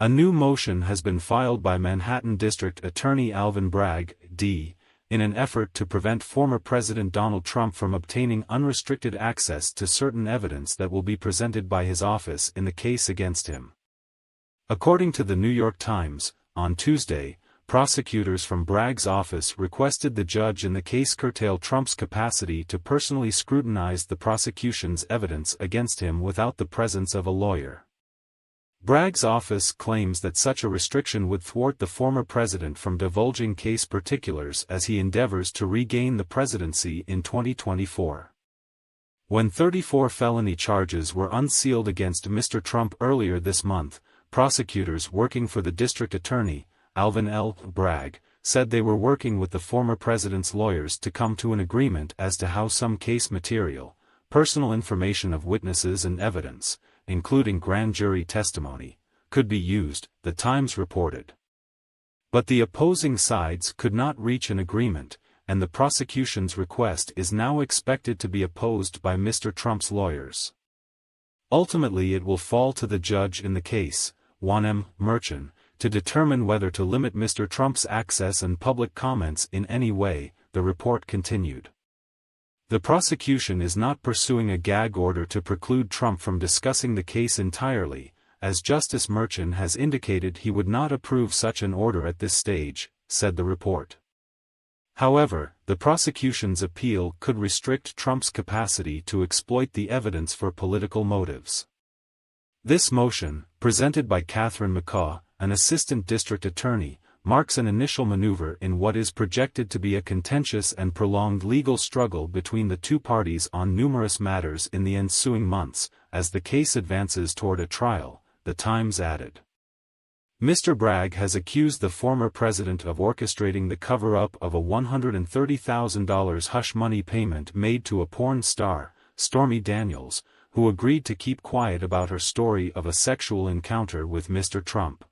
A new motion has been filed by Manhattan District Attorney Alvin Bragg, D., in an effort to prevent former President Donald Trump from obtaining unrestricted access to certain evidence that will be presented by his office in the case against him. According to the New York Times, on Tuesday, prosecutors from Bragg's office requested the judge in the case curtail Trump's capacity to personally scrutinize the prosecution's evidence against him without the presence of a lawyer. Bragg's office claims that such a restriction would thwart the former president from divulging case particulars as he endeavors to regain the presidency in 2024. When 34 felony charges were unsealed against Mr. Trump earlier this month, prosecutors working for the district attorney, Alvin L. Bragg, said they were working with the former president's lawyers to come to an agreement as to how some case material, personal information of witnesses and evidence, including grand jury testimony, could be used, the Times reported. But the opposing sides could not reach an agreement, and the prosecution's request is now expected to be opposed by Mr. Trump's lawyers. Ultimately it will fall to the judge in the case, Juan M. Merchan, to determine whether to limit Mr. Trump's access and public comments in any way, the report continued. The prosecution is not pursuing a gag order to preclude Trump from discussing the case entirely, as Justice Merchan has indicated he would not approve such an order at this stage, said the report. However, the prosecution's appeal could restrict Trump's capacity to exploit the evidence for political motives. This motion, presented by Catherine McCaw, an assistant district attorney, marks an initial maneuver in what is projected to be a contentious and prolonged legal struggle between the two parties on numerous matters in the ensuing months, as the case advances toward a trial, the Times added. Mr. Bragg has accused the former president of orchestrating the cover-up of a $130,000 hush money payment made to a porn star, Stormy Daniels, who agreed to keep quiet about her story of a sexual encounter with Mr. Trump.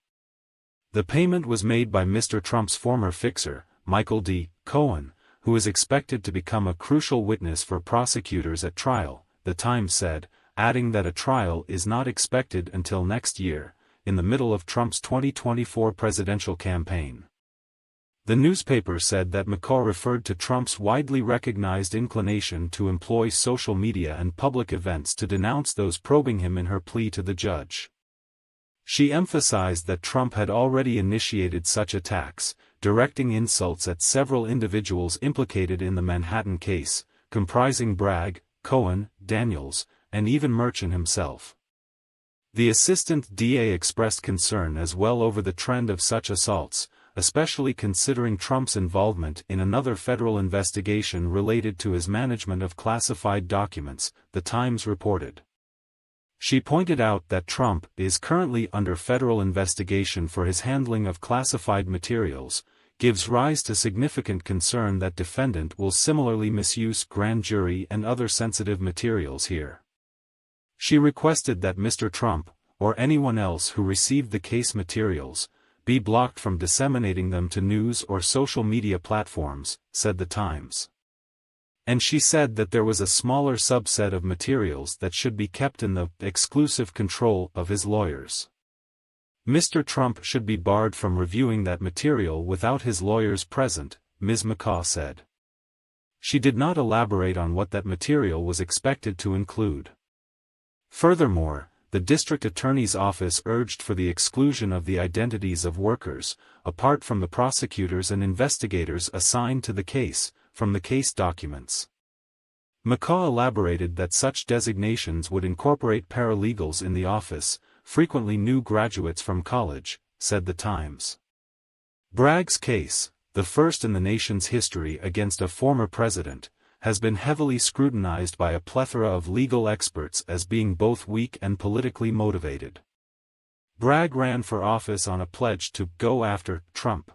The payment was made by Mr. Trump's former fixer, Michael D. Cohen, who is expected to become a crucial witness for prosecutors at trial, the Times said, adding that a trial is not expected until next year, in the middle of Trump's 2024 presidential campaign. The newspaper said that McCaw referred to Trump's widely recognized inclination to employ social media and public events to denounce those probing him in her plea to the judge. She emphasized that Trump had already initiated such attacks, directing insults at several individuals implicated in the Manhattan case, comprising Bragg, Cohen, Daniels, and even Merchan himself. The assistant DA expressed concern as well over the trend of such assaults, especially considering Trump's involvement in another federal investigation related to his management of classified documents, the Times reported. She pointed out that Trump is currently under federal investigation for his handling of classified materials, gives rise to significant concern that defendant will similarly misuse grand jury and other sensitive materials here. She requested that Mr. Trump, or anyone else who received the case materials, be blocked from disseminating them to news or social media platforms, said the Times. And she said that there was a smaller subset of materials that should be kept in the exclusive control of his lawyers. Mr. Trump should be barred from reviewing that material without his lawyers present, Ms. McCaw said. She did not elaborate on what that material was expected to include. Furthermore, the district attorney's office urged for the exclusion of the identities of workers, apart from the prosecutors and investigators assigned to the case, from the case documents. McCaw elaborated that such designations would incorporate paralegals in the office, frequently new graduates from college, said the Times. Bragg's case, the first in the nation's history against a former president, has been heavily scrutinized by a plethora of legal experts as being both weak and politically motivated. Bragg ran for office on a pledge to go after Trump.